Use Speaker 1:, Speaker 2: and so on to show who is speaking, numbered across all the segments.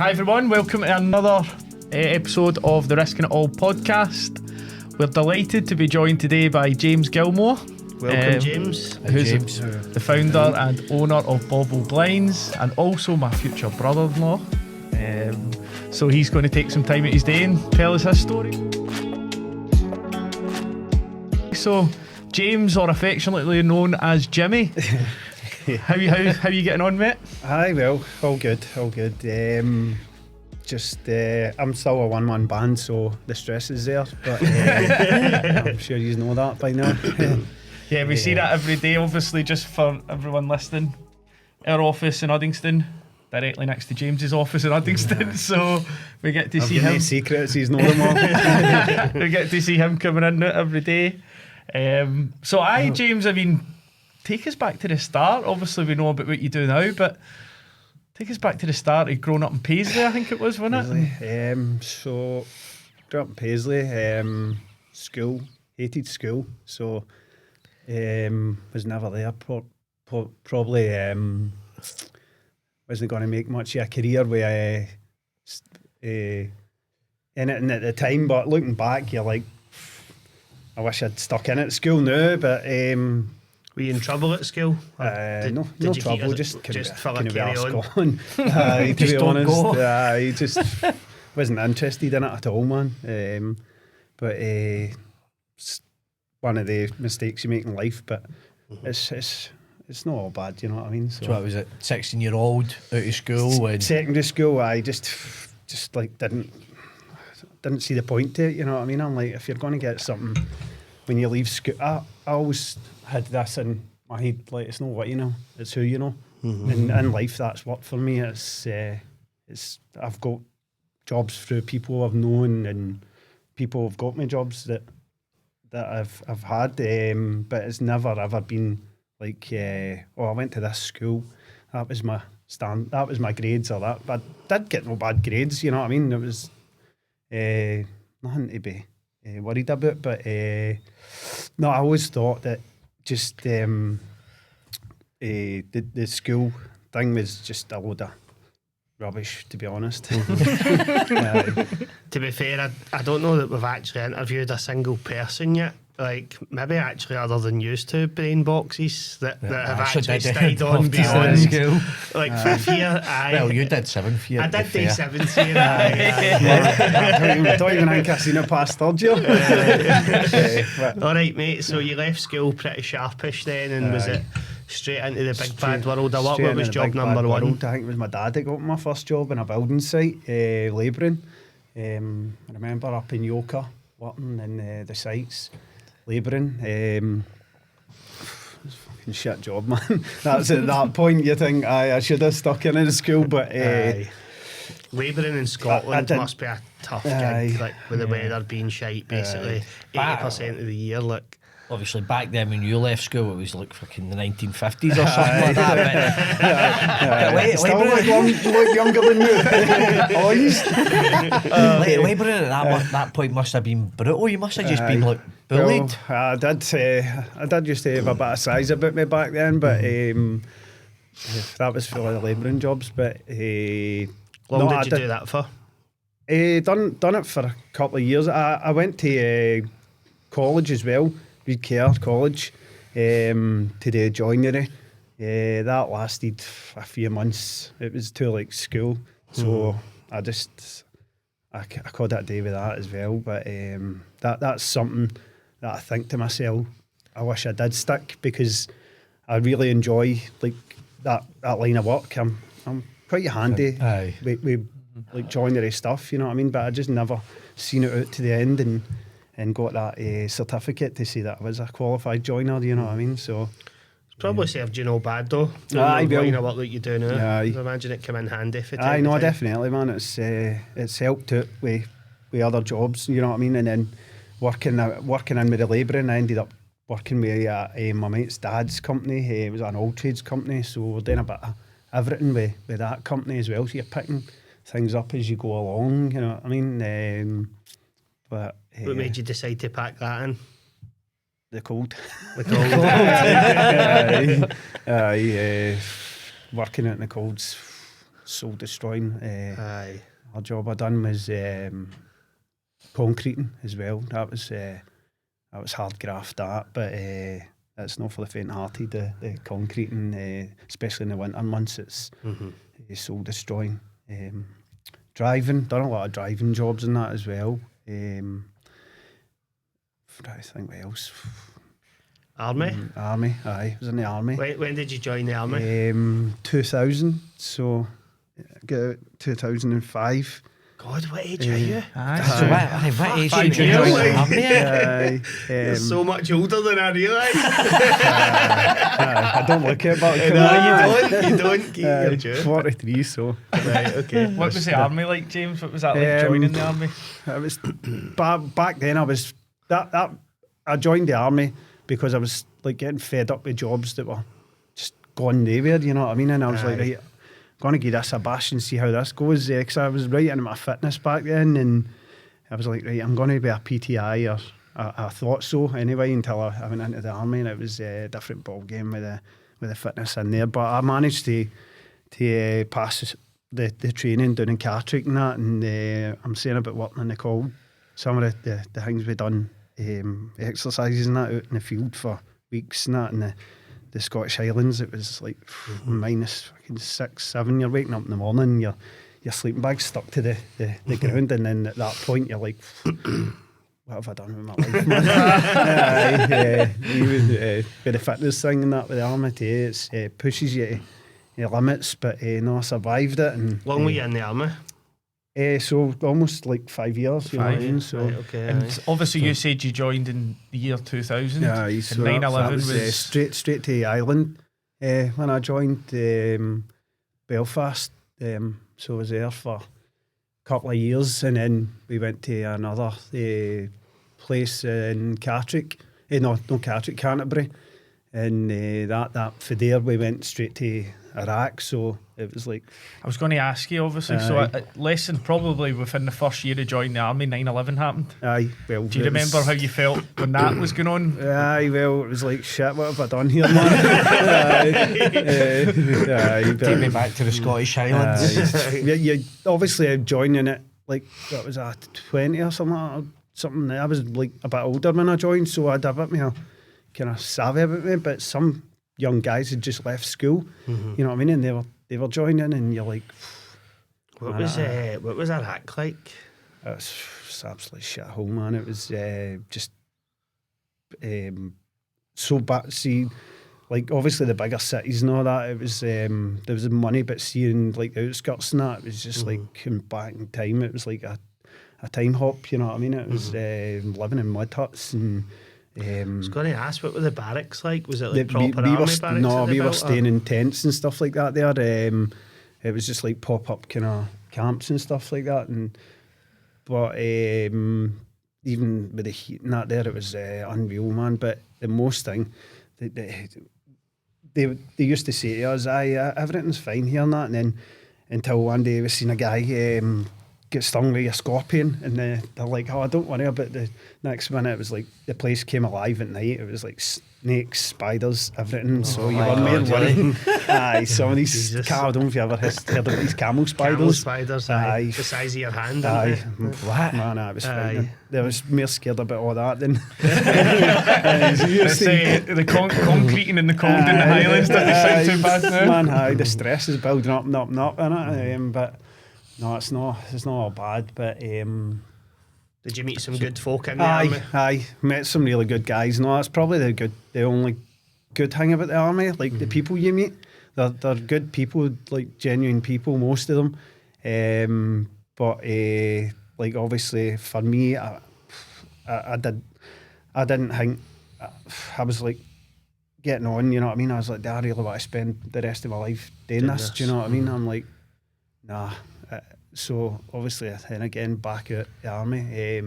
Speaker 1: Hi everyone, welcome to another episode of the Risking It All podcast. We're delighted to be joined today by James Gilmour.
Speaker 2: Welcome, James.
Speaker 1: Who's the founder and owner of Bothwell Blinds, and also my future brother-in-law. So he's going to take some time out his day and tell us his story. So James, or affectionately known as Jimmy, how you getting on, mate?
Speaker 3: Aye, well, all good. I'm still a one-man band, so the stress is there, but I'm sure you know that by now.
Speaker 1: Yeah, we see that every day, obviously, just for everyone listening. Our office in Uddingston, directly next to James's office in Uddingston, so we get to see him.
Speaker 3: No secrets, he's know them all.
Speaker 1: We get to see him coming in every day. James, I mean, take us back to the start. Obviously, we know about what you do now, but take us back to the start of growing up in Paisley, I think it was, wasn't it?
Speaker 3: So, grew up in Paisley, school, hated school, so was never there. Probably wasn't going to make much of a career in it at the time, but looking back, you're like, I wish I'd stuck in at school now, but
Speaker 2: were you in trouble at school?
Speaker 3: No trouble, just kind of
Speaker 2: carry on.
Speaker 3: To be honest, I just wasn't interested in it at all, man. But it's one of the mistakes you make in life, but it's not all bad, you know what I mean?
Speaker 4: So what was it, 16-year-old out of school?
Speaker 3: Secondary school, I just like didn't see the point to it, you know what I mean? I'm like, if you're going to get something when you leave school, I always had this in my head, like, it's not what you know, it's who you know. And in life, that's worked for me. It's I've got jobs through people I've known, and people have got me jobs that I've had, but it's never ever been like, I went to this school, that was my grades, or that. But I did get no bad grades, you know what I mean? It was nothing to be worried about, but no, I always thought that just the school thing was just a load of rubbish, to be honest.
Speaker 2: To be fair, I don't know that we've actually interviewed a single person yet, like maybe actually other than used to brain boxes that have actually stayed on beyond
Speaker 4: school.
Speaker 2: Like 5th year.
Speaker 4: Well, you did 7th year.
Speaker 2: I did do 7th year.
Speaker 3: I don't even think I've seen it past 3rd year.
Speaker 2: Alright, mate, so you left school pretty sharpish then, and was it straight into the big bad world of work? What was job number one?
Speaker 3: I think it was my dad that got my first job in a building site, labouring. I remember up in Yoker, working in the sites, labouring. It was a fucking shit job, man. That's at that point you think, I should have stuck in the school, but
Speaker 2: labouring in Scotland must be a tough gig, like with the weather being shite basically 80% of the year. Like,
Speaker 4: obviously back then when you left school it was like fucking the 1950s or something like that.
Speaker 3: Still look younger than you.
Speaker 4: Labouring at that point must have been brutal. You must have just been like bullied.
Speaker 3: Well, I did used to have a bit of size about me back then, but that was for the labouring jobs. But
Speaker 2: long did you do that for?
Speaker 3: Done it for a couple of years. I went to college as well, Reed Care College, to the joinery. That lasted a few months. It was too like school, so I called that day with that as well. But that's something that I think to myself, I wish I did stick, because I really enjoy like that line of work. I'm quite handy with like joinery stuff, you know what I mean? But I just never seen it out to the end and got that certificate to say that I was a qualified joiner, you know what I mean? So
Speaker 2: it's probably served you no bad though.
Speaker 3: Aye, well,
Speaker 2: you know what you do now.
Speaker 3: Aye.
Speaker 2: I imagine it came in handy for
Speaker 3: time. Aye, no, definitely, man. It's helped out with other jobs, you know what I mean? And then working in with the labouring, I ended up working with my mate's dad's company. It was an old trades company, so we're doing a bit of everything with that company as well. So you're picking things up as you go along, you know what I mean? But
Speaker 2: what made you decide to pack that in?
Speaker 3: The cold.
Speaker 2: The cold.
Speaker 3: Working out in the cold's soul destroying.
Speaker 2: Aye.
Speaker 3: Our job I done was concreting as well. That was hard graft, but it's not for the faint-hearted. The concreting, especially in the winter months, it's soul destroying. Driving, done a lot of driving jobs and that as well. I think what else.
Speaker 2: Army?
Speaker 3: Army, aye. I was in the army.
Speaker 2: When did you join the army?
Speaker 3: 2000, so got out 2005.
Speaker 2: God, what age are you?
Speaker 4: So what age did you join the army?
Speaker 2: You're so much older than I realised.
Speaker 3: I don't look it, but
Speaker 2: You don't. Keep your joke.
Speaker 3: 43, so.
Speaker 2: Right, okay.
Speaker 1: What was the army like, James? What was that like joining the army?
Speaker 3: It was back then. I was that I joined the army because I was like getting fed up with jobs that were just gone nowhere. You know what I mean? And I was like, right, I'm going to give this a bash and see how this goes. Because I was right into my fitness back then, and I was like, right, I'm going to be a PTI, or I thought so anyway, until I went into the army, and it was a different ball game with the fitness in there. But I managed to pass the training down in Cartrick and that, and I'm saying about working in the cold. Some of the things we done, exercises and that out in the field for weeks and that, and the Scottish Highlands, it was like minus fucking 6, 7. You're waking up in the morning, your sleeping bag's stuck to the ground, and then at that point you're like, what have I done with my life, man? With the fitness thing and that with the army too, it pushes you to your limits, but no, I survived it. And
Speaker 2: long were you in the army?
Speaker 3: So almost like 5 years.
Speaker 1: 5
Speaker 3: years. So.
Speaker 2: Right, okay.
Speaker 1: And obviously you said you joined in the year 2000.
Speaker 3: Yeah, so
Speaker 1: and 9/11
Speaker 3: that was straight to the island when I joined Belfast. So I was there for a couple of years, and then we went to another place in Cartrick. No Cartrick, Canterbury. And that for there we went straight to Iraq, so it was like...
Speaker 1: I was going to ask you, obviously, so less than probably within the first year of joining the army, 9/11 happened.
Speaker 3: Aye, well...
Speaker 1: Do you remember how you felt when that was going on?
Speaker 3: Aye, well, it was like, shit, what have I done here, man?
Speaker 4: Take me back to the Scottish Highlands.
Speaker 3: You obviously joining it, like, that was 20 or something. I was like a bit older when I joined, so I had a bit more kind of savvy about me, but some young guys had just left school, you know what I mean, and they were joining, and you're like,
Speaker 2: what was Iraq like?
Speaker 3: It was absolutely shithole, man. It was just so bad. See, like obviously the bigger cities and all that, it was there was money, but seeing like the outskirts and that, it was just like coming back in time. It was like a time hop, you know what I mean? It was living in mud huts and.
Speaker 2: I was going to ask, what were the barracks like? Was it like proper army barracks?
Speaker 3: No, we were staying in tents and stuff like that there. It was just like pop-up kind of camps and stuff like that. But even with the heat and that there, it was unreal, man. But the most thing, they used to say to us, everything's fine here and that. And then until one day we seen a guy get stung by a scorpion, and they're like, oh, don't worry about the next minute. It was like the place came alive at night. It was like snakes, spiders, everything. So you were more worried. Aye, some of these I don't know if you ever heard about these camel spiders.
Speaker 2: Camel spiders, aye. The size of your hand.
Speaker 3: Aye.
Speaker 4: What?
Speaker 3: Man, I was frightening. I was more scared about all that than
Speaker 1: the concreting in the cold in the Highlands doesn't sound too bad now.
Speaker 3: Man, the stress is building up, innit? But no, it's not all bad, but
Speaker 2: did you meet some good folk in the army?
Speaker 3: Aye, met some really good guys. No, that's probably the only good thing about the army. Like the people you meet, they're good people, like genuine people, most of them. But like obviously for me, I didn't think I was like getting on. You know what I mean? I was like, do I really want to spend the rest of my life doing this? Do you know what I mean? I'm like, nah. So obviously then again back at the army,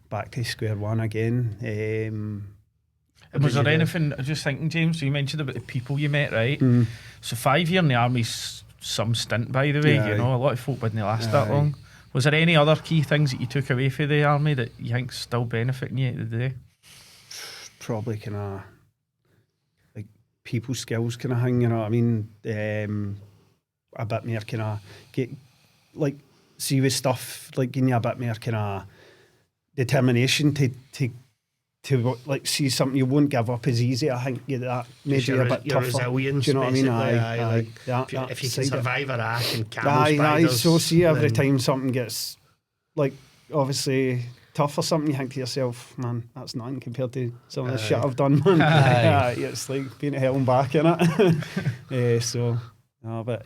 Speaker 3: back to square one again.
Speaker 1: And was there anything, I was just thinking, James, so you mentioned about the people you met, right? So 5 years in the army's some stint, by the way. You know, a lot of folk wouldn't last that long. Was there any other key things that you took away from the army that you think still benefiting you today?
Speaker 3: Probably kind of like people skills kind of thing, you know what I mean? a bit more kind of get like see with stuff like giving you a bit more kind of determination to like see something you won't give up as easy. I think that made you a bit tougher.
Speaker 2: Resilience,
Speaker 3: do you know what I mean?
Speaker 2: Like,
Speaker 3: that
Speaker 2: if you can survive a rack and camel
Speaker 3: aye,
Speaker 2: spiders,
Speaker 3: so see every time something gets like obviously tough or something, you think to yourself, man, that's nothing compared to some of the shit I've done, man. It's like being to hell and back in it. So
Speaker 2: what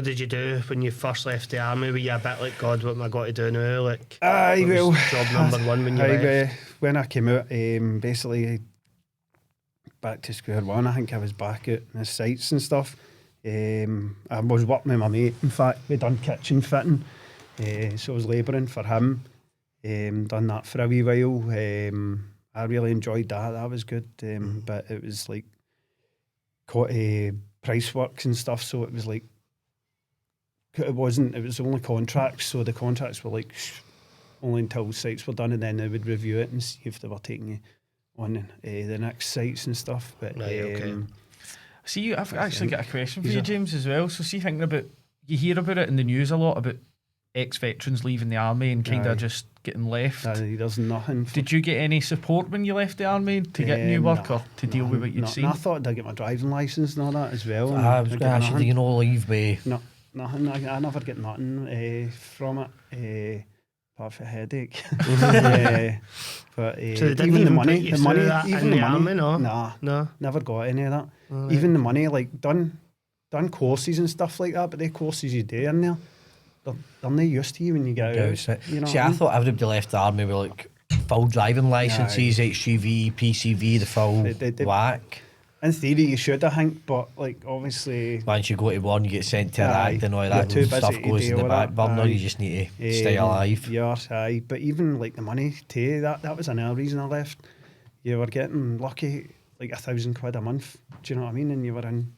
Speaker 2: did you do when you first left the army? Were you a bit like, God, what am I got to do now? Like, job number one when you left?
Speaker 3: When I came out, basically back to square one. I think I was back at the sites and stuff. I was working with my mate. In fact, we done kitchen fitting, so I was labouring for him. Done that for a wee while. I really enjoyed that. That was good. But it was like price works and stuff. So it was like it was only contracts. So the contracts were like only until sites were done, and then they would review it and see if they were taking you on the next sites and stuff. But
Speaker 1: see, I've actually got a question for you, James, as well. So see, thinking about, you hear about it in the news a lot about ex-veterans leaving the army and kind of just getting left.
Speaker 3: There's nothing.
Speaker 1: Did you get any support when you left the army to get new work or to deal with what you'd seen?
Speaker 3: I thought I'd get my driving licence and all that as well.
Speaker 4: I was going to ask you, do you know leave me?
Speaker 3: No, nothing. I never get nothing from it. Apart from a headache. But
Speaker 2: so
Speaker 3: even the money,
Speaker 2: even the army,
Speaker 3: no, never got any of that. Right. Even the money, like done courses and stuff like that, but the courses you do in there, they're not used to you when you get out. You know
Speaker 4: see, I thought everybody left the army with like full driving licences, HGV, PCV, the full whack.
Speaker 3: In theory, you should, I think, but like obviously,
Speaker 4: once you go to one, you get sent to Iraq and all that stuff goes in the back burner. You just need to stay alive.
Speaker 3: Yeah, but even like the money too, that was another reason I left. You were getting lucky, like £1,000 a month. Do you know what I mean? And you were in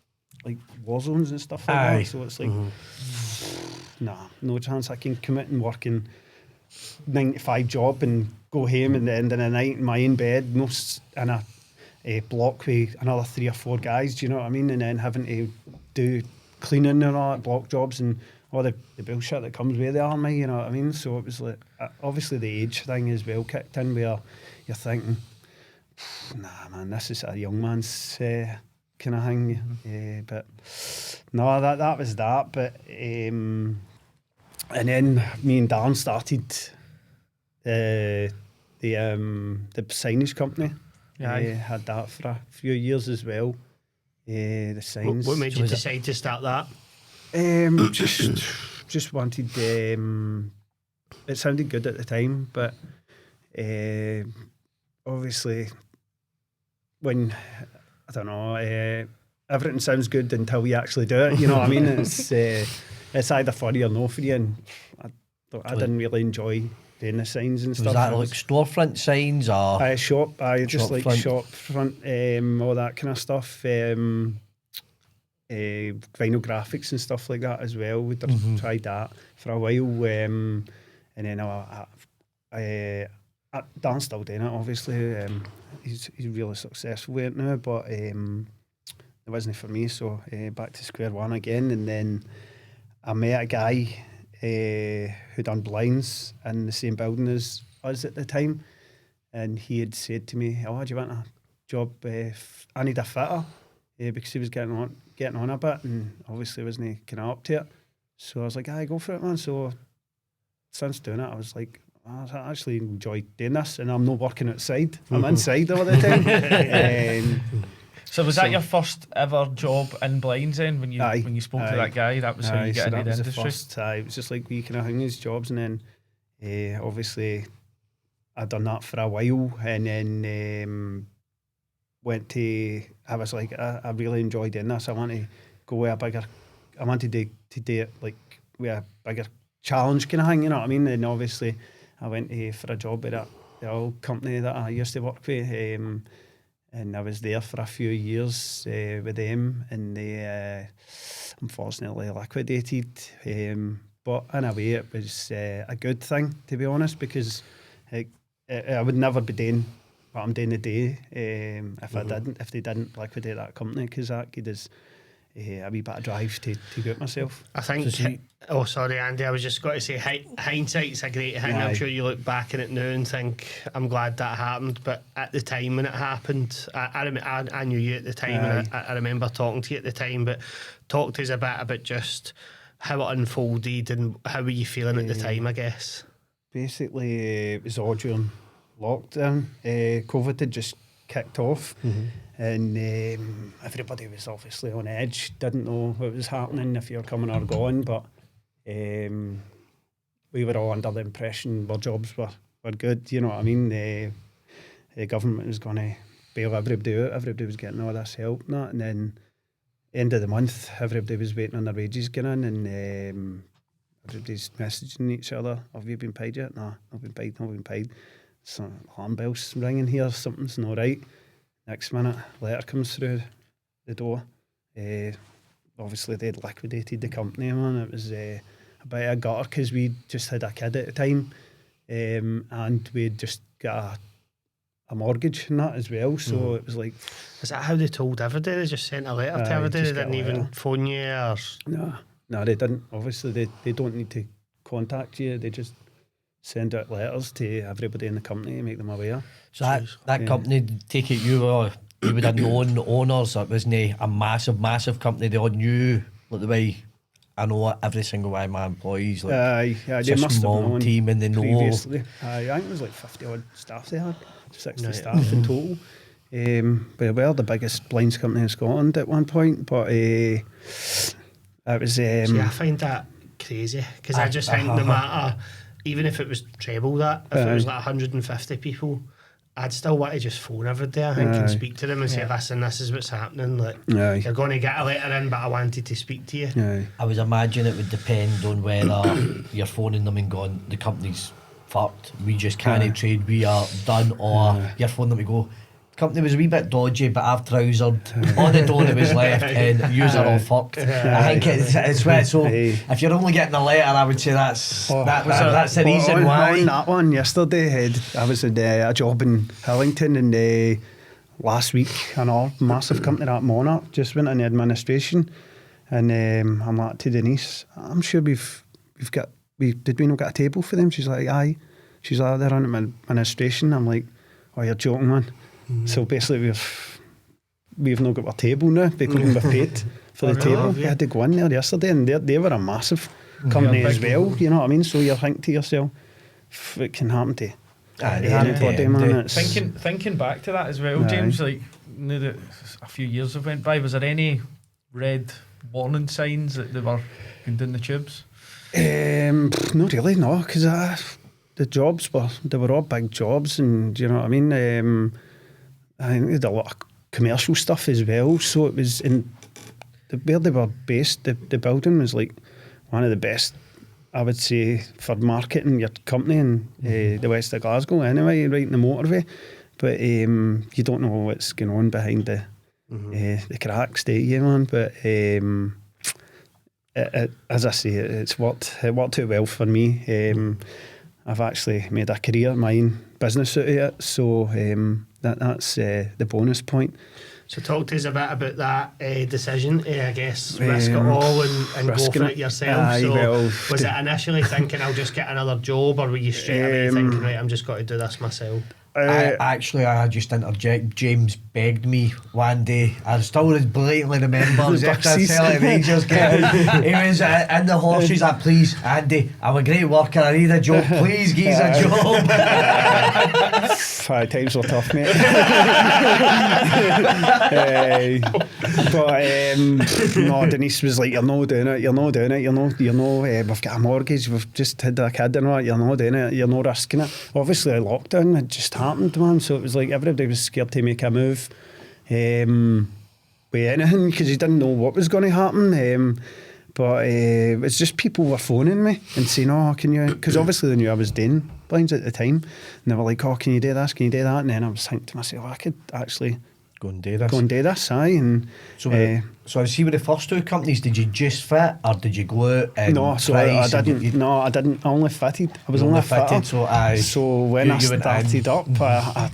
Speaker 3: like war zones and stuff like that. So it's like, no chance I can commit and work in 9 to 5 job and go home at the end of the night in my own bed, in a block with another 3 or 4 guys, do you know what I mean? And then having to do cleaning and all that, block jobs and all the bullshit that comes with the army, you know what I mean? So it was like, obviously the age thing as well kicked in where you're thinking, nah man, this is a young man's kind of thing. But no, that was that. But and then me and Dan started the signage company. Had that for a few years as well. The signs.
Speaker 2: What made you decide to start that?
Speaker 3: Just wanted. It sounded good at the time, but obviously, when I don't know, everything sounds good until you actually do it. You know what I mean? It's either for you or no for you, and I didn't really enjoy doing the signs and stuff.
Speaker 4: Was that like storefront signs or
Speaker 3: shop? Just like shop front, all that kind of stuff. Vinyl graphics and stuff like that as well. We tried that for a while, and then Dan's still doing it. Obviously, he's really successful with it now, but it wasn't for me. So back to square one again, and then I met a guy who done blinds in the same building as us at the time, and he had said to me, "Oh, do you want a job? I need a fitter," because he was getting on a bit, and obviously wasn't kind of up to it. So I was like, "Aye, go for it, man." So since doing it, I was like, I actually enjoy doing this, and I'm not working outside. I'm inside all the time.
Speaker 1: So was that your first ever job in blinds then, when you spoke to that guy? That was how you got into the industry?
Speaker 3: It was just like we kind of hung these jobs, and then obviously I'd done that for a while, and then I was like, I really enjoyed doing this. I want to go with I wanted to do it like with a bigger challenge kind of thing, you know what I mean? And obviously I went for a job at the old company that I used to work with, and I was there for a few years with them, and they unfortunately liquidated. But in a way, it was a good thing, to be honest, because I would never be doing what I'm doing today if they didn't liquidate that company, because that could a wee bit of drive to get myself.
Speaker 2: I think. Oh, sorry, Andy. I was just going to say, hindsight's a great thing. I'm sure you look back on it now and think, I'm glad that happened. But at the time when it happened, I knew you at the time, and I remember talking to you at the time. But talk to us a bit about just how it unfolded and how were you feeling at the time, I guess.
Speaker 3: Basically, it was all during lockdown. COVID had just kicked off, and everybody was obviously on edge, didn't know what was happening, if you were coming or going, but we were all under the impression our jobs were good, you know what I mean? The government was going to bail everybody out, everybody was getting all this help and that, and then end of the month, everybody was waiting on their wages getting in, and everybody's messaging each other, have you been paid yet? No, not been paid. Some alarm bells ringing here, something's not right. Next minute, letter comes through the door. Obviously, they'd liquidated the company, man. It was a bit of a gutter because we just had a kid at the time, and we'd just got a mortgage and that as well. So it was like...
Speaker 2: Is that how they told everybody? They just sent a letter to everybody? They didn't even phone you? Or...
Speaker 3: No, they didn't. Obviously, they don't need to contact you. They just send out letters to everybody in the company to make them aware.
Speaker 4: So that company, take it you would have known the owners. It wasn't a massive company. They all knew, like the way I know every single one of my employees. Like,
Speaker 3: they must have known
Speaker 4: team, and they
Speaker 3: previously. Know. I think it was like 50 odd staff they had, 60 staff in total. We were the biggest blinds company in Scotland at one point, but it was.
Speaker 2: See, I find that crazy because I just think no matter. Even if it was treble that, if it was like 150 people, I'd still want to just phone every day, I think, and speak to them and say, listen, this is what's happening. Like, you're going to get a letter in, but I wanted to speak to you.
Speaker 4: I would imagine it would depend on whether you're phoning them and going, the company's fucked, we just can't trade, we are done, or you're phoning them and go, company was a wee bit dodgy, but I've trousered on the door that was left and yous are all fucked. I think it's right. So if you're only getting a letter, I would say that's the reason why.
Speaker 3: On that one yesterday, I was at a job in Hillington, and last week an massive company, that Monarch, just went in the administration, and I'm like to Denise, I'm sure did we not get a table for them? She's like, aye. She's like, they're on administration. I'm like, oh, you're joking, man. So basically we've not got our table now. They couldn't be paid for the table. We had to go in there yesterday, and they were a massive company as well, you know what I mean? So you think to yourself, it can happen to anybody, man.
Speaker 1: Thinking back to that as well, James, like now that a few years have went by, was there any red warning signs that they were going down the tubes?
Speaker 3: Not really, no, because the jobs were all big jobs, and you know what I mean? I think they had a lot of commercial stuff as well, so it was in where they were based, the building was like one of the best, I would say, for marketing your company in the west of Glasgow anyway, right in the motorway, but you don't know what's going on behind the cracks, do you, man? But as I say, it worked out well for me. I've actually made a career, mine business out of it, so that's the bonus point.
Speaker 2: So talk to us a bit about that decision to, I guess, risk it all and go for it yourself. Was it initially thinking I'll just get another job, or were you straight away thinking, right, I'm just going to do this myself?
Speaker 4: I just interject. James begged me one day. I still blatantly remember. It was after the Rangers game. He was in the horses. Like, please, Andy, I'm a great worker. I need a job. Please, give us a job.
Speaker 3: 5 times were tough, mate. But no, Denise was like, "You're not doing it. You're not doing it. You're not. We've got a mortgage. We've just had a kid and all. You're not doing it. You're not risking it." Obviously, lockdown had just happened, man. So it was like everybody was scared to make a move with anything because you didn't know what was going to happen. But it's just people were phoning me and saying, "Oh, can you?" Because obviously they knew I was doing blinds at the time, and they were like, "Oh, can you do this? Can you do that?" And then I was thinking to myself, I could actually
Speaker 4: go and do this.
Speaker 3: Aye. And
Speaker 4: so I see with the first 2 companies, did you just fit or did you go out and
Speaker 3: no? So I didn't. No, I didn't. I only fitted. I was only fitted. So when I started up, I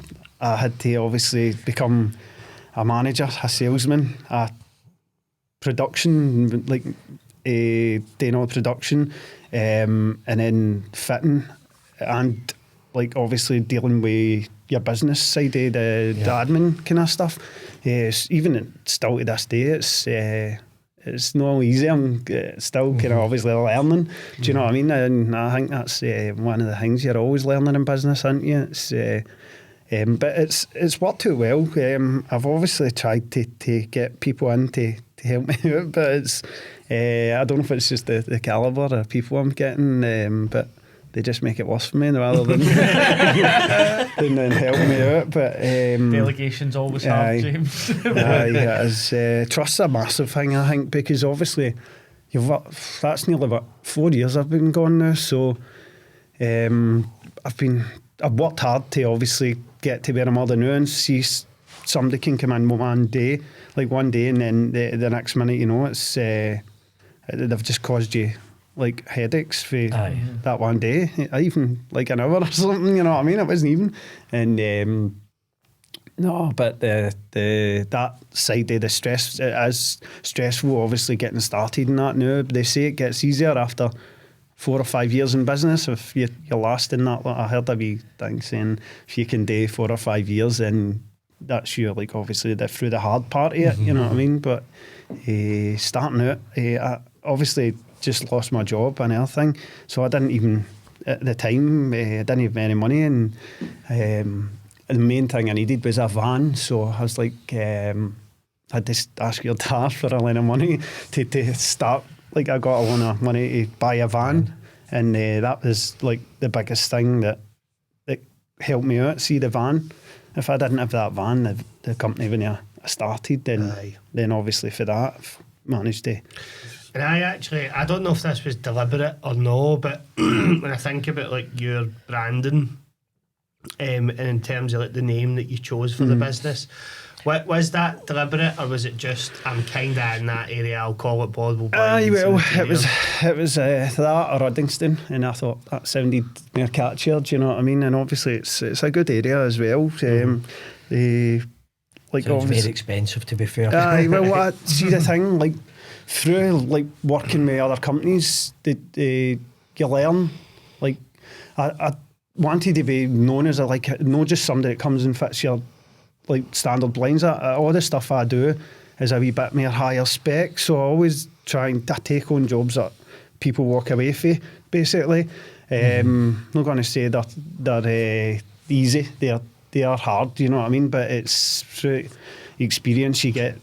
Speaker 3: had to obviously become a manager, a salesman, a production, like doing all the production, and then fitting, and like obviously dealing with your business side of the admin kind of stuff. Even still to this day, it's not easy. I'm still kind of obviously learning. Do you know what I mean? And I think that's one of the things you're always learning in business, aren't you? It's but it's worked out well. I've obviously tried to get people in to help me out, but it's I don't know if it's just the calibre of people I'm getting, but they just make it worse for me rather than than help me out. But
Speaker 1: delegation's always hard, James.
Speaker 3: Trust's a massive thing, I think, because obviously that's nearly 4 years I've been gone now. So I've worked hard to obviously get to where I'm at now, and see somebody can come in one day, and then the next minute, you know, it's they've just caused you like headaches for that one day, even like an hour or something, you know what I mean? It wasn't even. And no, but that side of the stress, it is stressful, obviously, getting started and that now. They say it gets easier after 4 or 5 years in business if you're lasting that. I heard a wee thing saying if you can do 4 or 5 years, then that's you, like, obviously through the hard part of it, you know what I mean? But starting out, I obviously just lost my job and everything, so I didn't even, at the time, I didn't have any money, and the main thing I needed was a van. So I was like, I just asked your dad for a loan of money to start. Like, I got a loan of money to buy a van, and that was like the biggest thing that helped me out. See, the van, if I didn't have that van, the company when I started, then obviously for that I've managed to.
Speaker 2: And I don't know if this was deliberate or no, but when I think about like your branding, and in terms of like the name that you chose for the business, was that deliberate, or was it just, I'm kind of in that area, I'll call it Bothwell?
Speaker 3: Well, it was that or Uddingston, and I thought that sounded more catchier, do you know what I mean? And obviously it's a good area as well. Like,
Speaker 4: sounds very expensive, to be fair.
Speaker 3: Well, see the thing, like, through like working with other companies, you learn. Like, I wanted to be known as not just somebody that comes and fits your like standard blinds. All the stuff I do is a wee bit more higher spec, so I always try and take on jobs that people walk away from, basically. I'm not going to say that they're easy. They are hard, you know what I mean? But it's through experience you get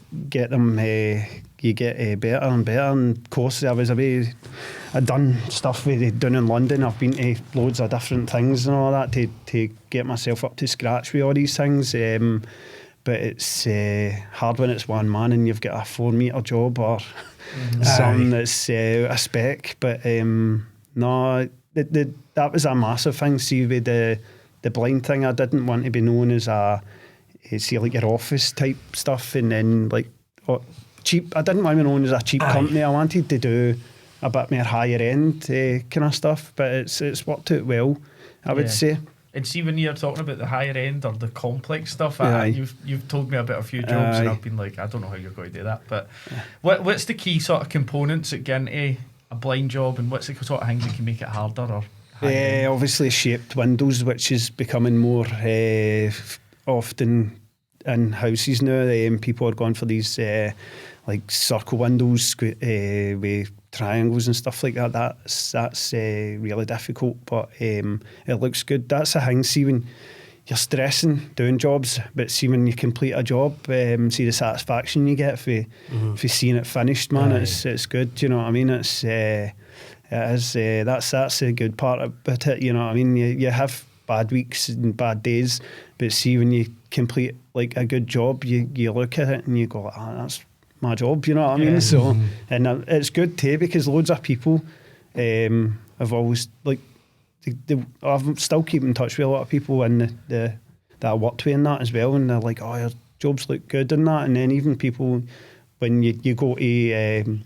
Speaker 3: them. You get better and better. And of course, I've done stuff down in London. I've been to loads of different things and all that to get myself up to scratch with all these things. But it's hard when it's one man and you've got a 4 metre job or something that's out of spec. But no, that was a massive thing. See, with the blind thing, I didn't want to be known as like your office type stuff, and then like cheap. I didn't want to be known as a cheap company. I wanted to do a bit more higher end kind of stuff, but it's worked out well, I would say.
Speaker 1: And see, when you're talking about the higher end or the complex stuff, you've told me about a few jobs, and I've been like, I don't know how you're going to do that. But what's the key sort of components that get into a blind job, and what's the sort of things that can make it harder or higher?
Speaker 3: Obviously shaped windows, which is becoming more often in houses now. People are going for these like circle windows with triangles and stuff like that. That's really difficult, but it looks good. That's a thing. See, when you're stressing doing jobs, but see when you complete a job, see the satisfaction you get for seeing it finished, man. It's good. Do you know what I mean? That's a good part about it. You know what I mean? You have bad weeks and bad days, but see when you complete like a good job, you look at it and you go, that's my job, you know what I mean? So, and it's good too, because loads of people have always like I've still keep in touch with a lot of people in that I worked with in that as well, and they're like, oh, your jobs look good and that. And then even people when you go to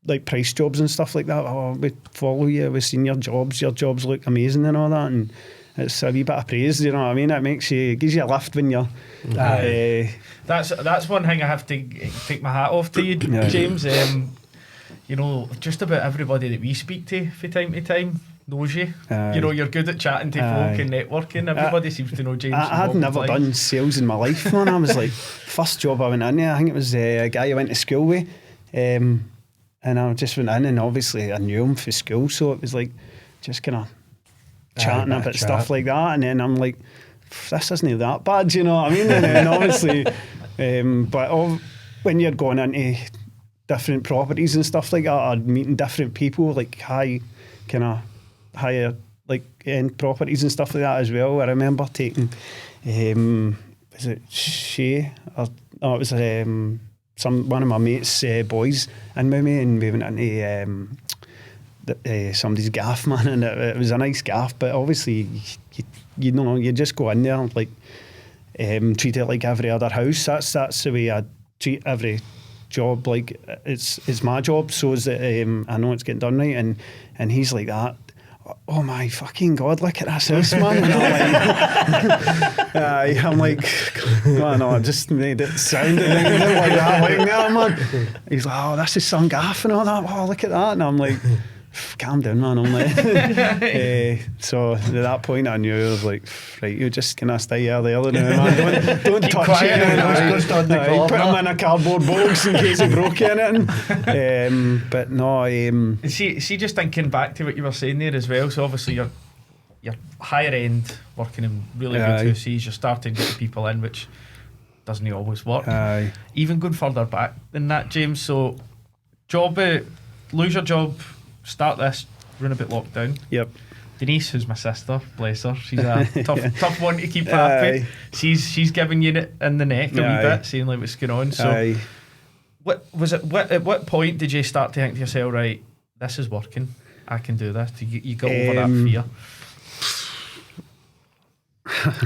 Speaker 3: like price jobs and stuff like that, we follow you, we've seen your jobs look amazing and all that, and it's a wee bit of praise, you know what I mean? It gives you a lift when you're...
Speaker 1: That's one thing I have to take my hat off to you, James. You know, just about everybody that we speak to from time to time knows you. You know, you're good at chatting to folk and networking. Everybody seems to know James.
Speaker 3: I had never done sales in my life, man. I was like, first job I went in there, I think it was a guy I went to school with. And I just went in, and obviously I knew him for school, so it was like just kind of chatting about stuff like that. And then I'm like, this isn't that bad, you know what I mean? And then obviously, when you're going into different properties and stuff like that, or meeting different people, like higher like end properties and stuff like that as well. I remember taking, was it Shay? Or no, it was one of my mates' boys in with me, and we went into somebody's gaff, man, and it was a nice gaff, but obviously you know, you just go in there and like treat it like every other house. That's the way I treat every job. Like it's my job, so is it, I know it's getting done right, and he's like that. Oh my fucking God, look at this house, man. And I'm like, oh no, I just made it sound like that, like that, man. He's like, oh, this is some gaff and all that. Oh, look at that. And I'm like, calm down, man. I'm like, so at that point I knew, I was like, right, you just gonna stay out there, man. Don't touch
Speaker 1: quiet,
Speaker 3: it. Put him in a cardboard box in case he broke anything. But no,
Speaker 1: see, just thinking back to what you were saying there as well. So obviously you're higher end, working in really good houses. You're starting to get people in, which doesn't always work. Even going further back than that, James. So lose your job. Start this, run a bit locked down.
Speaker 3: Yep.
Speaker 1: Denise, who's my sister, bless her, she's a tough one to keep happy. She's giving you it in the neck a wee bit, saying like what's going on. So, at what point did you start to think to yourself, right, this is working, I can do this? You got over that fear?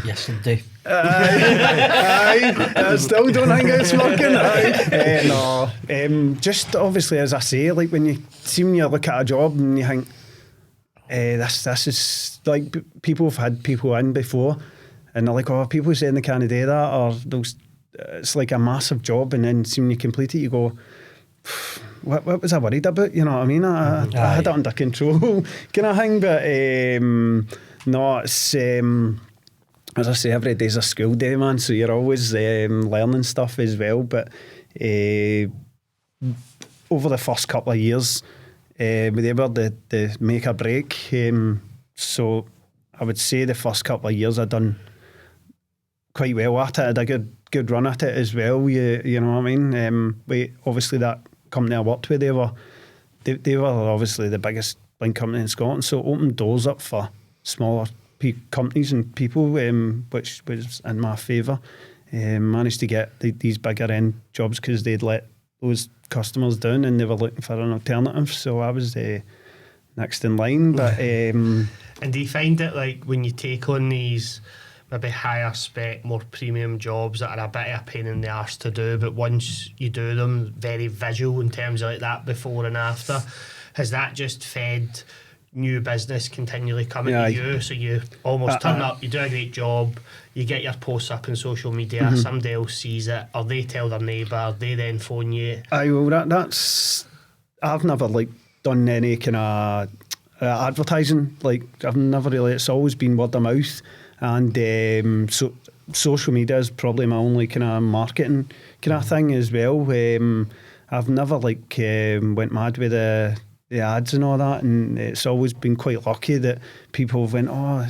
Speaker 4: Yesterday.
Speaker 3: I still don't think it's working. No, just obviously, as I say, like when you look at a job and you think, this is like, people have had people in before, and they're like, oh, people saying they can't do that, or those. It's like a massive job, and then when you complete it, you go, what was I worried about? You know what I mean? I had it under control, kind of thing. But no, it's. As I say, every day's a school day, man, so you're always learning stuff as well. But over the first couple of years, we were the make or break. So I would say the first couple of years I'd done quite well at it. I had a good run at it as well. You know what I mean? Obviously that company I worked with, they were obviously the biggest blind company in Scotland, so it opened doors up for smaller companies and people, which was in my favour. Managed to get these bigger end jobs because they'd let those customers down and they were looking for an alternative, so I was next in line. But
Speaker 2: and do you find it like when you take on these maybe higher spec, more premium jobs that are a bit of a pain in the arse to do, but once you do them, very visual in terms of like that before and after, has that just fed new business continually coming to you? So you almost turn up, you do a great job, you get your posts up on social media, somebody else sees it, or they tell their neighbour, they then phone you.
Speaker 3: That's I've never like done any kind of advertising. Like I've never really. It's always been word of mouth, and so social media is probably my only kind of marketing kind of thing as well. I've never like went mad with the ads and all that, and it's always been quite lucky that people have went, oh,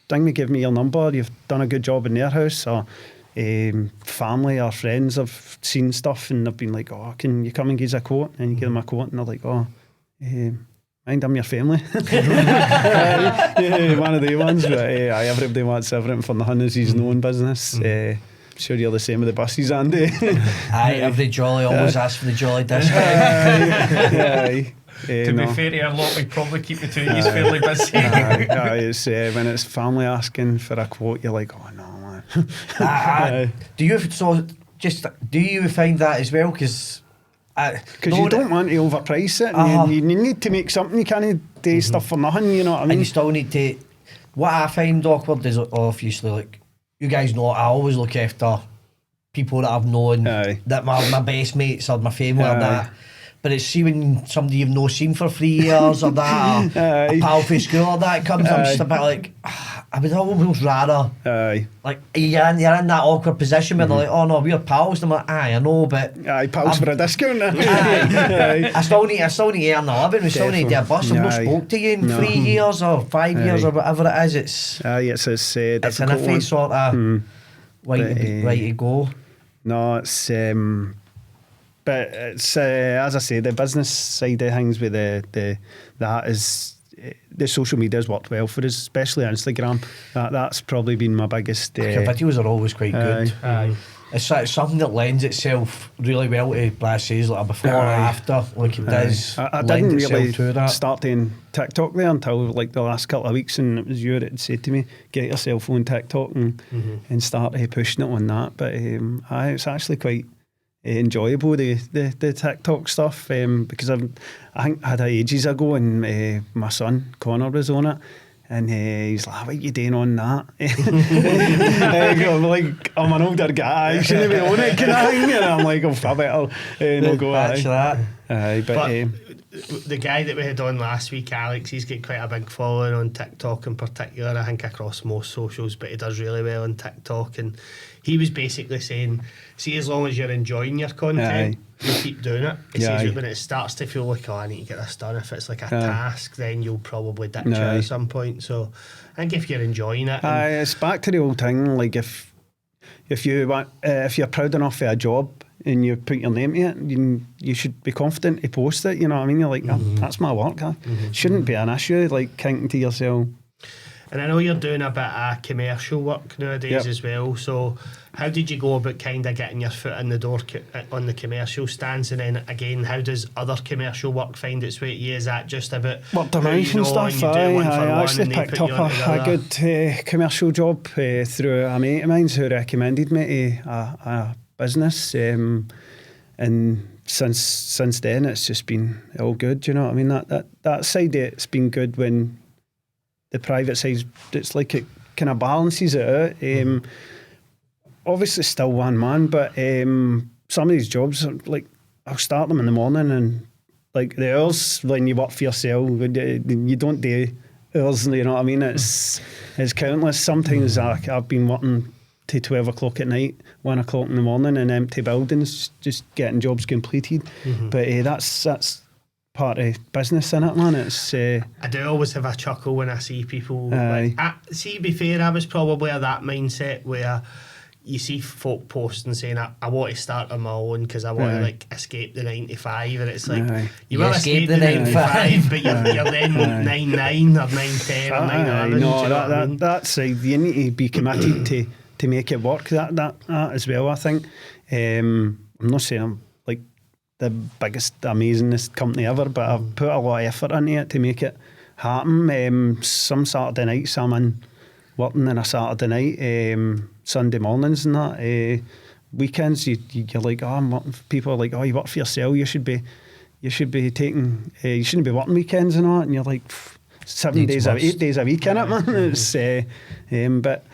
Speaker 3: dang, give me your number, you've done a good job in their house, or family or friends have seen stuff and they've been like, oh, can you come and give us a quote? And you give them a quote and they're like, oh, mind I'm your family. One of the ones. But everybody wants everything for nothing as his known business. Sure you're the same with the buses, Andy.
Speaker 4: Every jolly always asks for the jolly discount.
Speaker 1: To be fair to your lot, we probably keep the two of you fairly busy.
Speaker 3: It's when it's family asking for a quote, you're like, oh no, man.
Speaker 4: Do you find that as well? Because
Speaker 3: you don't want to overprice it, and you need to make something. You can't do stuff for nothing. You know what I mean?
Speaker 4: And you still need to What I find awkward is obviously, like, you guys know, I always look after people that I've known, that my best mates or my family or that. But it's see when somebody you've not seen for 3 years or that, or a pal from school or that comes, I'm just a bit like, I would almost rather, like, you're in that awkward position where they're like, oh no, we're pals. And I'm like, I know, but
Speaker 3: pals for a discount.
Speaker 4: I still need to earn a living. We still need to do a bus. I've not spoke to you in 3 years or 5 years or whatever it is. It's
Speaker 3: it's an
Speaker 4: iffy sort of way to go.
Speaker 3: No, it's but it's as I say, the business side of things with that is the social media has worked well for us, especially Instagram. That's probably been my biggest.
Speaker 4: Your videos are always quite good. It's something that lends itself really well to, like I say, like a before or after, like it does.
Speaker 3: I didn't really start doing TikTok there until like the last couple of weeks, and it was you that said to me, get yourself on TikTok and start pushing it on that. But it's actually quite enjoyable, the TikTok stuff, because I think I had it ages ago, and my son Connor was on it. And he's like, what are you doing on that? I'm an older guy, I shouldn't be on it, kind of thing. And I'm like, I better not go at that.
Speaker 2: But the guy that we had on last week, Alex, he's got quite a big following on TikTok in particular, I think across most socials, but he does really well on TikTok. And he was basically saying, see, as long as you're enjoying your content, you keep doing it. He says that when it starts to feel like, I need to get this done, if it's like a task, then you'll probably ditch it at some point. So I think if you're enjoying it,
Speaker 3: it's back to the old thing. Like if you're proud enough of a job and you put your name to it, you should be confident to post it. You know what I mean? You're like, that's my work. Shouldn't be an issue. Like thinking to yourself.
Speaker 2: And I know you're doing a bit of commercial work nowadays as well. So how did you go about kind of getting your foot in the door on the commercial stance? And then again, how does other commercial work find its way to you? Is that just about
Speaker 3: word of mouth and stuff? I actually picked up a good commercial job through a mate of mine who recommended me to a business. And since then, it's just been all good. You know what I mean? That side of it's been good when the private side, it's like it kind of balances it out. Obviously still one man, but some of these jobs, like I'll start them in the morning, and like the hours when you work for yourself, you don't do hours, you know what I mean? It's countless. Sometimes I've been working to 12 o'clock at night, 1 o'clock in the morning in empty buildings, just getting jobs completed. But that's part of business, innit, man? It's
Speaker 2: I do always have a chuckle when I see people see, to be fair, I was probably of that mindset where you see folk posting saying I want to start on my own because I want to like escape the 9 to 5, and it's like you will escape the 9 to 5, but you're then 9-9 or 9-10 or 9-11.
Speaker 3: No, that's you need to be committed to make it work. That as well, I think. I'm not saying I'm like the biggest, amazingest company ever, but I've put a lot of effort into it to make it happen. Some Saturday nights I'm in working on a Saturday night, Sunday mornings and that. Weekends you're like, I'm working for people are like, you work for yourself, you should be taking you shouldn't be working weekends and all, and you're like 8 days a week, innit, man? It's but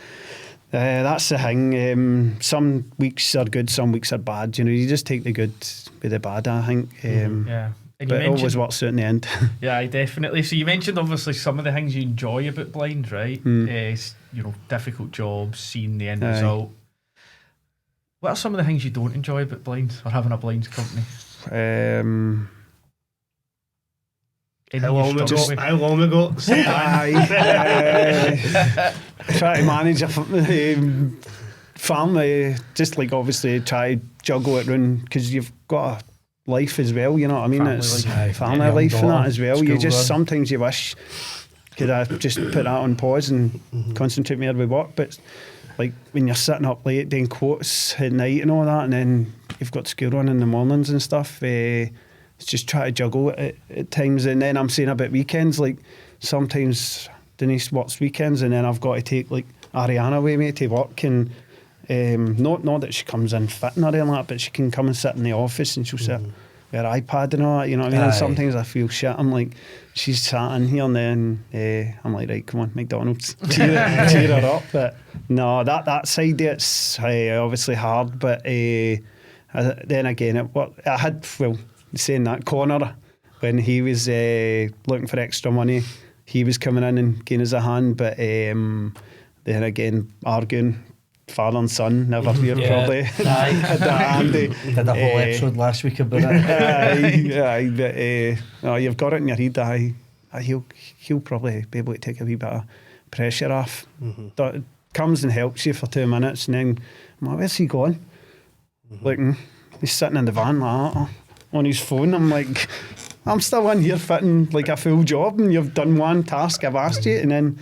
Speaker 3: that's the thing. Some weeks are good, some weeks are bad. You know, you just take the good with the bad, I think. But it always works out in the end.
Speaker 1: Yeah, definitely. So you mentioned obviously some of the things you enjoy about Blind, right? Difficult jobs, seeing the end result. What are some of the things you don't enjoy about Blind or having a Blinds company?
Speaker 2: How long ago?
Speaker 3: Try to manage a family, just like obviously try to juggle it around, because you've got a life as well, you know what I mean? It's family life and that as well. You just sometimes you wish could I just put that on pause and concentrate more with work, but like when you're sitting up late doing quotes at night and all that, and then you've got school run in the mornings and stuff, it's just try to juggle it at times. And then I'm saying about weekends, like sometimes Denise works weekends, and then I've got to take like Ariana with me to work, and not that she comes in fitting or anything like that, but she can come and sit in the office and she'll sit her iPad and all that, you know what I mean? And sometimes I feel shit. I'm like, she's sat in here and then I'm like, right, come on, McDonald's, cheer her up. But no, that side, it's obviously hard. But then again, I had, saying that, Connor, when he was looking for extra money, he was coming in and giving us a hand. But then again, arguing, father and son, never here probably. Andy
Speaker 4: did a whole episode last week about it.
Speaker 3: But you've got it in your head. He'll probably be able to take a wee bit of pressure off. That comes and helps you for 2 minutes, and then I'm like, where's he gone? Looking, he's sitting in the van like that, on his phone. I'm like, I'm still in here fitting like a full job, and you've done one task I've asked you, and then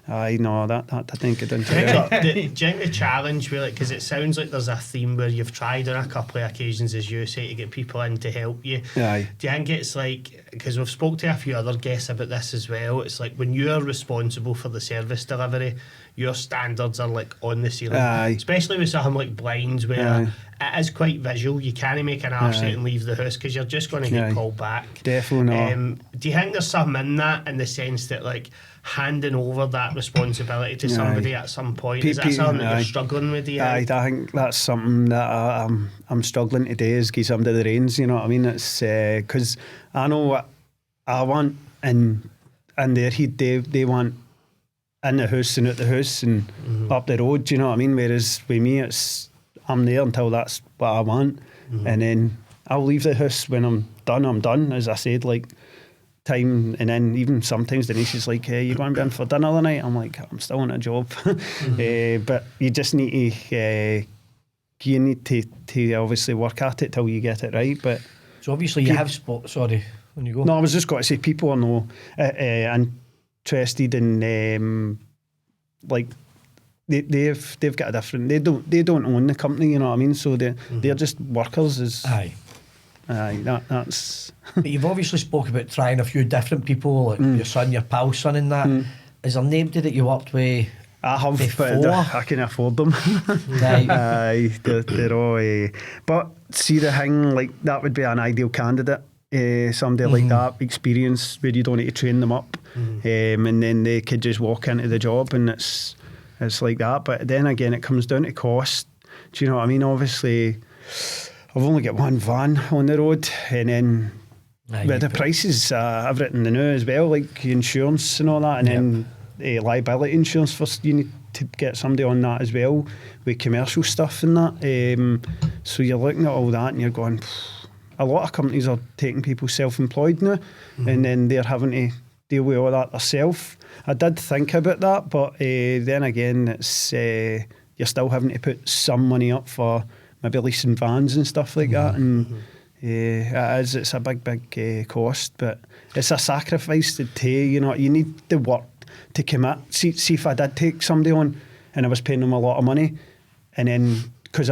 Speaker 3: that didn't get into it.
Speaker 2: Do you think the challenge, really, because it sounds like there's a theme where you've tried on a couple of occasions, as you say, to get people in to help you.
Speaker 3: Aye.
Speaker 2: Do you think it's like, because we've spoke to a few other guests about this as well, it's like when you're responsible for the service delivery, your standards are like on the ceiling.
Speaker 3: Aye.
Speaker 2: Especially with something like blinds, where it is quite visual. You can't make an arse out and leave the house because you're just going to get called back.
Speaker 3: Definitely not.
Speaker 2: Do you think there's something in that, in the sense that like handing over that responsibility to somebody at some point, is that something that you're struggling with?
Speaker 3: I think that's something that I'm struggling to do, is give somebody the reins, you know what I mean? It's because I know what I want, and their head they want in the house and out the house and up the road, do you know what I mean? Whereas with me, it's I'm there until that's what I want, and then I'll leave the house when I'm done, as I said, like time. And then even sometimes Denise is like, hey, you going to be in for dinner tonight? I'm like, I'm still on a job. But you just need to obviously work at it till you get it right. But
Speaker 4: so obviously you have sorry, when you go.
Speaker 3: No, I was just going to say, people are no interested in like they've got a different, they don't own the company, you know what I mean? So they're just workers. That's.
Speaker 4: But you've obviously spoke about trying a few different people, like your son, your pal's son, and that. Is there nobody that you worked with?
Speaker 3: I have,
Speaker 4: before?
Speaker 3: but I can afford them.
Speaker 4: Right.
Speaker 3: They're all. But see, the thing, like, that would be an ideal candidate. Somebody like that, experience, where you don't need to train them up, and then they could just walk into the job, and it's like that. But then again, it comes down to cost. Do you know what I mean? Obviously, I've only got one van on the road, and then with the prices, everything now as well, like insurance and all that, and then liability insurance first. You need to get somebody on that as well with commercial stuff and that. So you're looking at all that, and you're going. A lot of companies are taking people self-employed now, and then they're having to deal with all that themselves. I did think about that, but then again, it's you're still having to put some money up for maybe leasing vans and stuff like that, and it's a big cost, but it's a sacrifice to take. You know, you need the work to commit. See if I did take somebody on and I was paying them a lot of money, and then because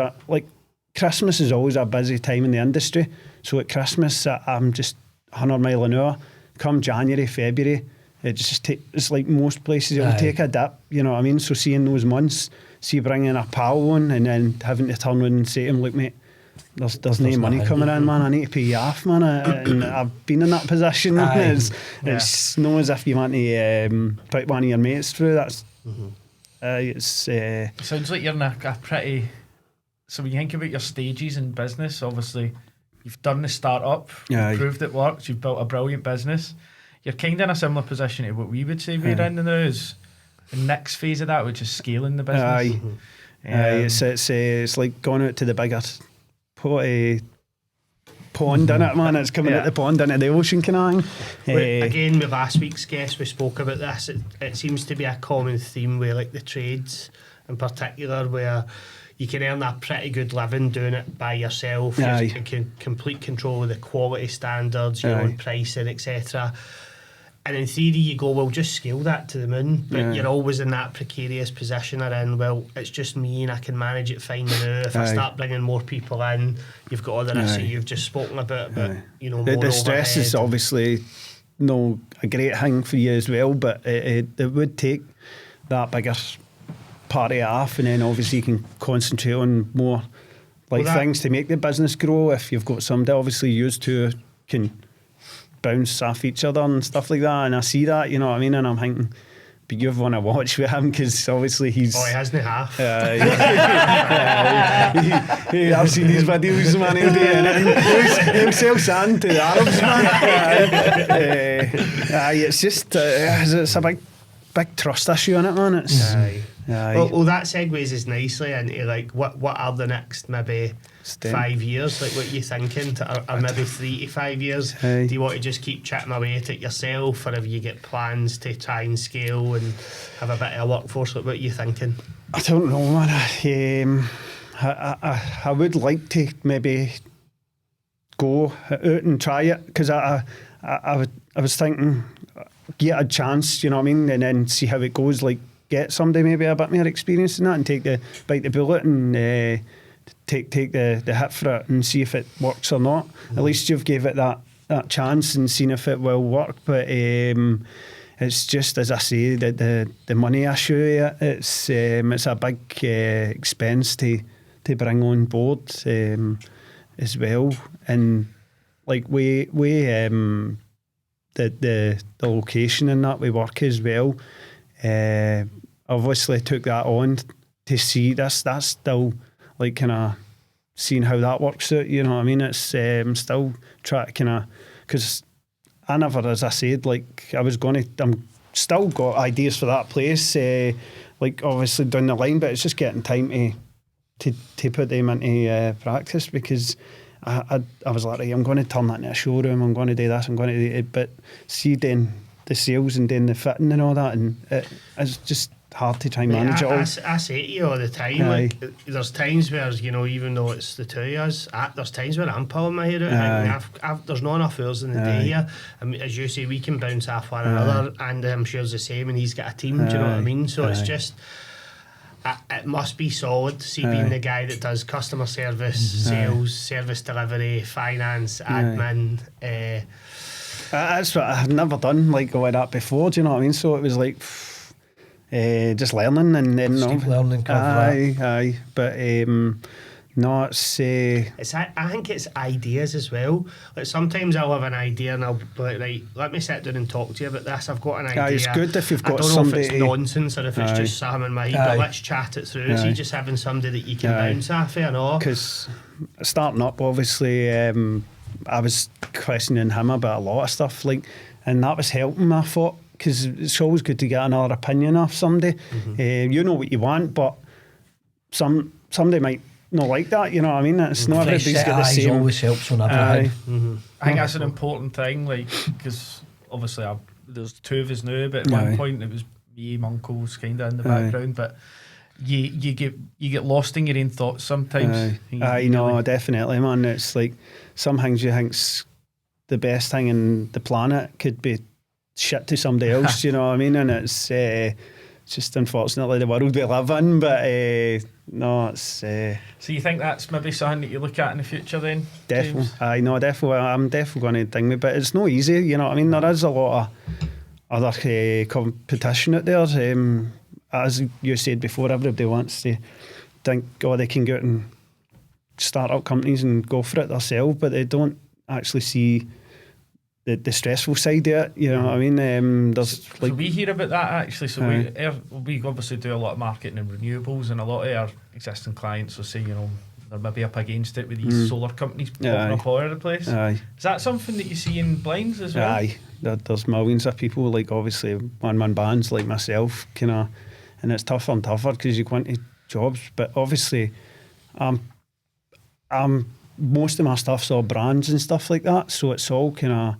Speaker 3: Christmas is always a busy time in the industry. So at Christmas, I'm just 100 mile an hour. Come January, February, it's like most places, it'll take a dip, you know what I mean? So seeing those months, bringing a pal on and then having to turn around and say to him, look, mate, there's no money coming in, man. I need to pay you off, man. And I've been in that position. It's not as if you want to put one of your mates through. That's
Speaker 1: sounds like you're in a pretty. So when you think about your stages in business, obviously you've done the start-up, you've proved it works, you've built a brilliant business. You're kind of in a similar position to what we would say we're in now, is the next phase of that, which is scaling the business.
Speaker 3: It's like going out to the bigger pond, innit, man? It's coming out the pond into the ocean, can
Speaker 2: Again, with last week's guest, we spoke about this. It seems to be a common theme with like the trades in particular, where you can earn a pretty good living doing it by yourself. You can complete control of the quality standards, your own pricing, etc. And in theory, you go, well, just scale that to the moon. But you're always in that precarious position around, well, it's just me and I can manage it fine now. If I start bringing more people in, you've got all the risks that you've just spoken about. But, you know,
Speaker 3: the stress is obviously no a great thing for you as well, but it would take that bigger party off, and then obviously you can concentrate on more things to make the business grow. If you've got somebody, obviously used to can bounce off each other and stuff like that, and I see that, you know what I mean, and I'm thinking, but you've won a watch with him because obviously he's.
Speaker 2: Oh, he hasn't half.
Speaker 3: I've seen these videos, man. He'll do it. He'll sell sand to the Arabs, man. It's just it's a big trust issue in it, man. It's.
Speaker 2: Well, that segues us nicely into like what are the next maybe 5 years? Like, what are you thinking? Or maybe 3 to 5 years? Do you want to just keep chipping away at it yourself, or have you got plans to try and scale and have a bit of a workforce? Like, what are you thinking?
Speaker 3: I don't know, man. I would like to maybe go out and try it, because I was thinking, get a chance, you know what I mean, and then see how it goes. Like, get somebody maybe a bit more experience in that and bite the bullet and take the hit for it and see if it works or not. At least you've gave it that chance and seen if it will work. But it's just, as I say, the money issue. It's a big expense to bring on board as well. And like we the location and that we work as well. Obviously took that on to see this. That's still like kind of seeing how that works out. You know what I mean? It's still trying to kind of, because I never, as I said, like I'm still got ideas for that place. Like obviously down the line, but it's just getting time to put them into practice, because I was like, right, I'm going to turn that into a showroom. I'm going to do this. I'm going to do it. But see, then the sales and then the fitting and all that, and it's just hard to try and manage it all.
Speaker 2: I say to you all the time, like, there's times where, you know, even though it's the two of us, there's times where I'm pulling my hair out. There's not enough hours in the day here. I mean, as you say, we can bounce off one another, and I'm sure it's the same, and he's got a team, do you know what I mean? So it's just, it must be solid. See, being the guy that does customer service, sales, service delivery, finance, admin.
Speaker 3: That's what I had never done, like all that before, do you know what I mean? So it was like just learning, and then
Speaker 4: learning curve.
Speaker 3: Aye. But no, it's
Speaker 2: I think it's ideas as well. Like sometimes I'll have an idea and I'll be like, right, let me sit down and talk to you about this. I've got an idea.
Speaker 3: It's good if you've got
Speaker 2: somebody. I don't know if it's nonsense or if it's just something in my head, but let's chat it through. See, just having somebody that you can bounce off, you know.
Speaker 3: Because starting up, obviously, I was questioning him about a lot of stuff, like, and that was helping, I thought, because it's always good to get another opinion off somebody. You know what you want, but somebody might not like that, you know what I mean? It's not everybody's got the same.
Speaker 4: Always helps on everything.
Speaker 1: I think that's an important thing, like, because obviously there's two of us now, but at one point it was me, my uncles kind of in the background, but you get lost in your own thoughts sometimes.
Speaker 3: No, definitely, man. It's like some things you think's the best thing in the planet could be shit to somebody else, you know what I mean? And it's just unfortunately the world we live in, but no, it's...
Speaker 1: So you think that's maybe something that you look at in the future then?
Speaker 3: Definitely. Definitely. I'm definitely going to think it, but it's no easy, you know what I mean? There is a lot of other competition out there. As you said before, everybody wants to think, they can go out and start up companies and go for it themselves, but they don't actually see the stressful side of it, you know what I mean? There's like,
Speaker 1: so we hear about that actually. So we obviously do a lot of marketing and renewables, and a lot of our existing clients will say, you know, they're maybe up against it with these solar companies popping up all over the place. Is that something that you see in blinds as well?
Speaker 3: There's millions of people, like obviously one-man bands like myself, kind of, and it's tougher and tougher because you go into jobs, but obviously most of my stuff's all brands and stuff like that, so it's all kind of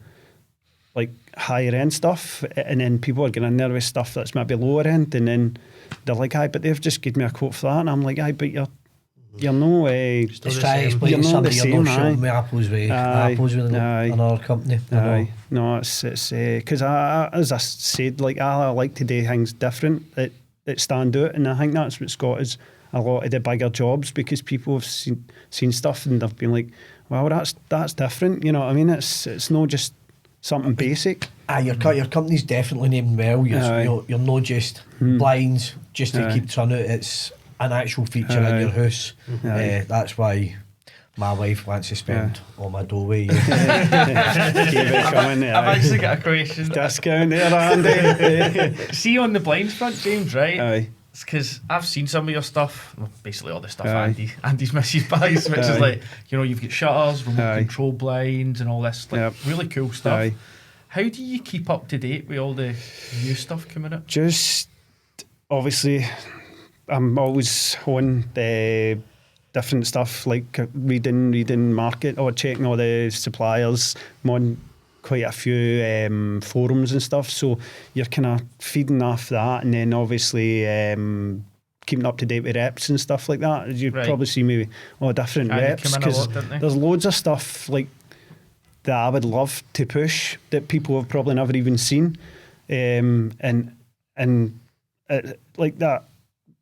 Speaker 3: like higher end stuff, and then people are getting in there with stuff that's maybe lower end, and then they're like, but they've just given me a quote for that, and I'm like, but you're no
Speaker 4: just try to explain to somebody you're not showing me apples with another company.
Speaker 3: No, it's because as I said, like I like to do things different that stand out, and I think that's what's got us a lot of the bigger jobs, because people have seen stuff and they've been like, well, that's different, you know what I mean? It's not just something basic.
Speaker 4: Your company's definitely named well. You're not just blinds just to keep turning out. an actual feature in your house. That's why my wife wants to spend all my dough with you.
Speaker 1: I've actually got a question.
Speaker 3: Discount there, Andy.
Speaker 1: See on the blinds front, James, right?
Speaker 3: Aye.
Speaker 1: It's because I've seen some of your stuff, well, basically all the stuff Andy's missus buys, which is like, you know, you've got shutters, remote control blinds and all this, like really cool stuff. How do you keep up to date with all the new stuff coming up?
Speaker 3: Just, obviously, I'm always on the different stuff, like reading market or checking all the suppliers. I'm on quite a few forums and stuff, so you're kind of feeding off that, and then obviously keeping up to date with reps and stuff like that. You probably see me all different reps, because there's loads of stuff like that I would love to push that people have probably never even seen, and like that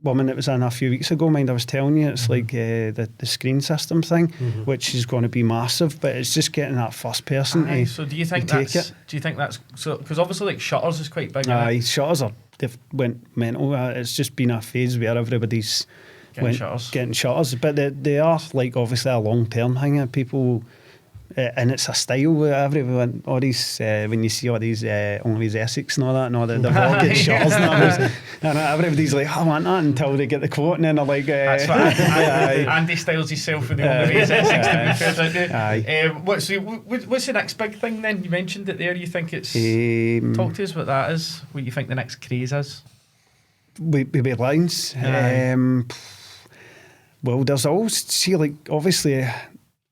Speaker 3: woman that was in a few weeks ago, mind I was telling you, it's like the screen system thing, which is going to be massive, but it's just getting that first person
Speaker 1: so do you think that's so, because obviously like shutters is quite big.
Speaker 3: Shutters they've went mental. It's just been a phase where everybody's getting shutters, but they are like obviously a long term thing. People and it's a style. Everyone, all these when you see all these Essex and all that, and all they've all got shutters and everybody's like, I want that, until they get the quote, and then they're like,
Speaker 1: that's what Andy styles himself with the Essex, to be fair. What's the next big thing then? You mentioned it there. You think it's talk to us what that is. What you think the next craze is?
Speaker 3: With lines. Well, there's always like obviously.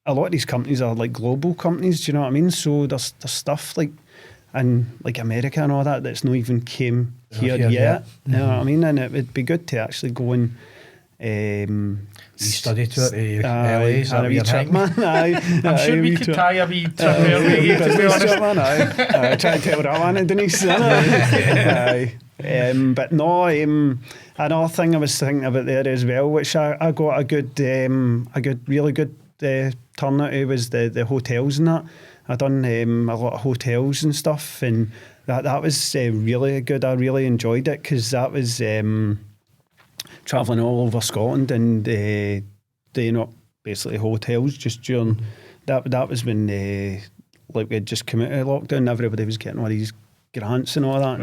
Speaker 3: A lot of these companies are like global companies, do you know what I mean? So there's stuff like in like America and all that that's not even came here yet. You know what I mean? And it would be good to actually go and
Speaker 4: study to it. LA,
Speaker 3: a wee trip, man.
Speaker 1: I'm sure we could tie a wee trip early, to be honest.
Speaker 3: I try to tell that one, Denise. But no, another thing I was thinking about there as well, which I got a good, really good turnout to, was the hotels and that. I done a lot of hotels and stuff, and that was really good. I really enjoyed it, because that was travelling all over Scotland and doing up basically hotels just during that was when like we'd just come out of lockdown, everybody was getting all these grants and all that,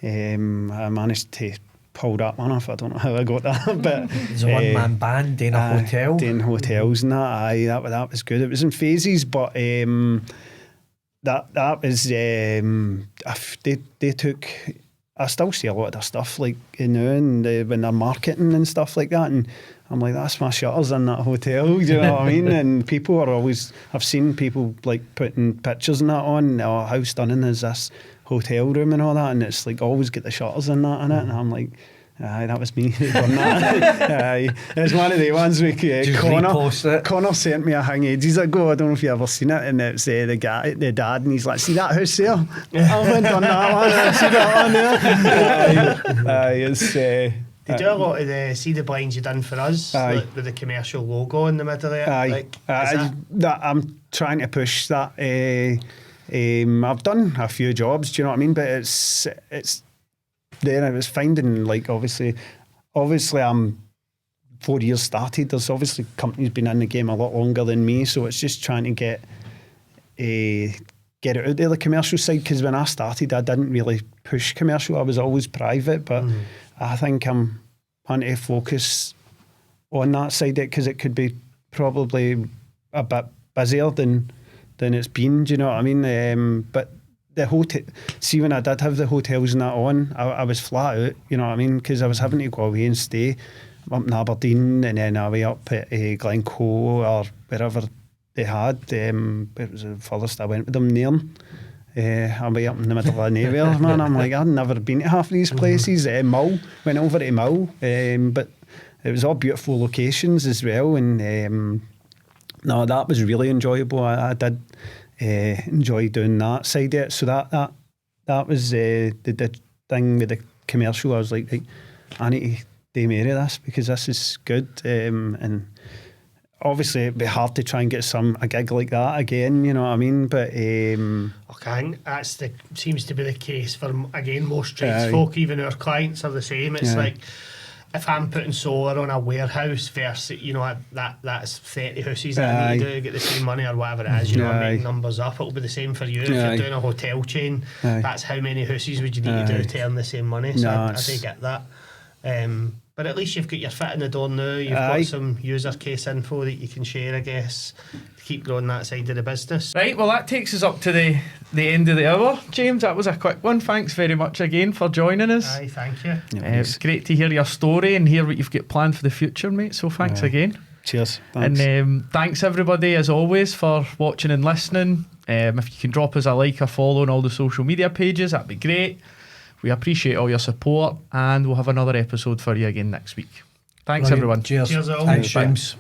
Speaker 3: and I managed to pull that one off. I don't know how I got that, but
Speaker 4: it's a one-man band doing a hotel,
Speaker 3: doing hotels and that. That was good. It was in phases, but that was they took. I still see a lot of their stuff like and when they're marketing and stuff like that, and I'm like, that's my shutters in that hotel. Do you know what I mean? And people are always. I've seen people like putting pictures and that on. Oh, how stunning is this hotel room and all that? And it's like always get the shutters in that in it, and I'm like. That was me done that. It's one of the ones we Connor sent me a thing ages ago. I don't know if you ever seen it, and it's the dad, and he's like, see that house there? I went done that one. I see that one there. It's
Speaker 2: they do a lot of the blinds you done for us, like, with the commercial logo in the middle of it.
Speaker 3: I'm trying to push that. I've done a few jobs, do you know what I mean? But it's then I was finding, like, obviously I'm 4 years started. There's obviously companies been in the game a lot longer than me, so it's just trying to get it out there, the commercial side, because when I started I didn't really push commercial. I was always private, but I think I'm trying to focus on that side, because it could be probably a bit busier than it's been, do you know what I mean? But the hotel, see, when I did have the hotels and that on, I was flat out, you know what I mean? Because I was having to go away and stay up in Aberdeen, and then away up at Glencoe or wherever they had. It was the furthest I went with them, Nairn. I'm way up in the middle of nowhere, man. I'm like, I've never been to half of these places. Mull, went over to Mull, but it was all beautiful locations as well. And no, that was really enjoyable. I did enjoy doing that side of it. So that was the thing with the commercial. I was like, I need to do more of this, because this is good. And obviously it'd be hard to try and get a gig like that again, you know what I mean? But seems to be the case for, again, most tradesfolk. Even our clients are the same. It's like,
Speaker 2: if I'm putting solar on a warehouse versus, you know, that's 30 houses that I need to do to get the same money or whatever it is, you know, I'm making numbers up. It'll be the same for you. If you're doing a hotel chain, that's how many houses would you need to do to earn the same money? So I do get that. But at least you've got your foot in the door now. You've got some user case info that you can share, I guess, to keep growing that side of the business.
Speaker 1: Right, well, that takes us up to the end of the hour. James, that was a quick one. Thanks very much again for joining us.
Speaker 2: Aye, thank you.
Speaker 1: It's great to hear your story and hear what you've got planned for the future, mate. So thanks again.
Speaker 3: Cheers. Thanks.
Speaker 1: And thanks everybody as always for watching and listening. If you can drop us a like or follow on all the social media pages, that'd be great. We appreciate all your support, and we'll have another episode for you again next week. Thanks, everyone.
Speaker 3: Cheers.
Speaker 2: Cheers all.
Speaker 3: Thanks, James.